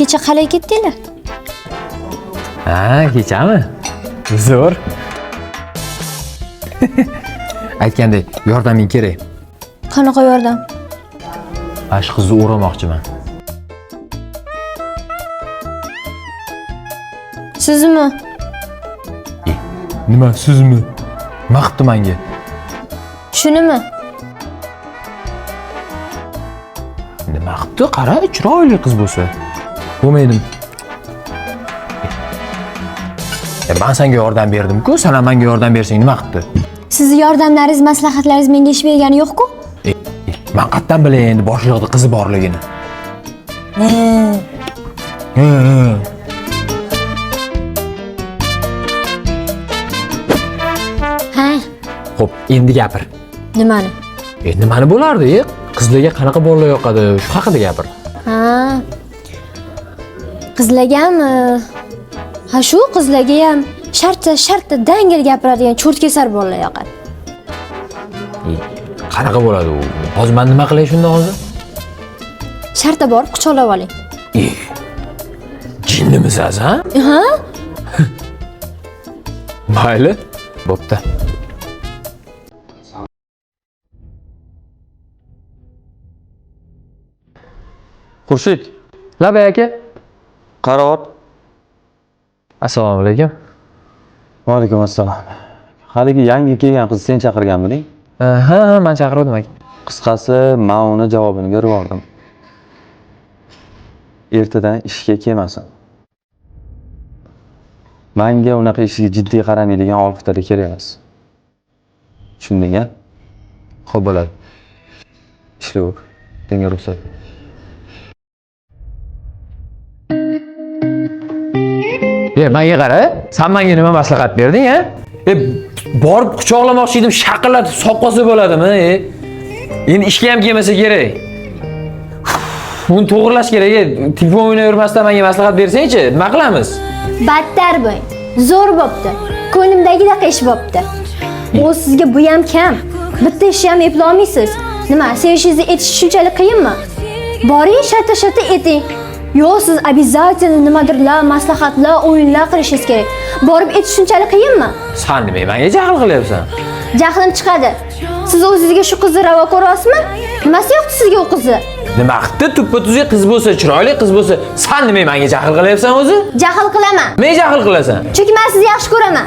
kecha qalay ketdinglar? Ha, kechami? Zo'r. Aytgandek, yordaming kerak. Qanaqa yordam? Ash qizni o'ramoqchiman. Sizmi? Nima sizmi? Nima qilibdi menga? Shunimi? Nima qilibdi? Qara, chiroyli qiz bo'lsa. Bo'lmaydim. Men senga yordam berdim-ku, sen ham menga yordam bersang nima qilibdi? Sizni yordamlaringiz, maslahatlaringiz menga ish bergani yo'q-ku? Men qayerdan bilay endi boshliqda qizi borligini? Ha, Xo'p, endi gapir. nimani? Nimani bo'lardi? Qizlarga qanaqa bolalar yoqadi? Shu haqida gapir. Ha. Qizlargami? Ha, shu qizlarga ham shartta dangil gapiradigan cho'rtkesar bolalar yoqadi. Qanaqa bo'ladi u? Hozir men nima qilay shunda hozir? Shartta borib quchoqlab oling. Jinnimisiz, ha? Ha? Mayli. Bo'pti. Xurshid, Labay aka. qaror. Assalomu alaykum. Va alaykum assalom. Haligi yangi kelgan qiz sen chaqirganmiding? Ha, men chaqirdim aka. Qisqasi, men uni javobini berib oldim. Ertadan ishga kelmasin. Menga unaqa ishga jiddiy qaramaydigan oliftada kerak emas. Tushundingmi? Xo'p bo'ladi. Ishlav. Senga ruxsat. Menga qara, sen menga nima maslahat berding, ha? Borib quchoqlamoqchi edim, shaqillatib soqqosa bo'ladimi? Endi ishga ham kelmasa kerak. Buni to'g'rilash kerak. Telefon o'ynayvermasdan menga maslahat bersang-chi, nima qilamiz? Battar bo'ling. Zo'r bo'pti. Ko'nglimdagidek ish bo'pti. O sizga bu ham kam. Bitta ish ham eplay olmaysiz. Nima, sevishingizni etish shunchalik qiyinmi? Boring, shatta eting. Yo'q, siz обязательно nimadirlar, maslahatlar, o'yinlar qilishingiz kerak. Borib etish shunchalik qiyinmi? Sen nima menga jahl qilyapsan? Jahlim chiqadi. Siz o'zingizga shu qizni ravo ko'ryapsizmi? Nimasi yo'qdi sizga u qizni? Nima qildi? Tuppa-tuzga qiz bo'lsa, chiroyli qiz bo'lsa, sen nima menga jahl qilyapsan o'zi? Jahl qilaman. Men jahl qilasan. Chunki men sizni yaxshi ko'raman.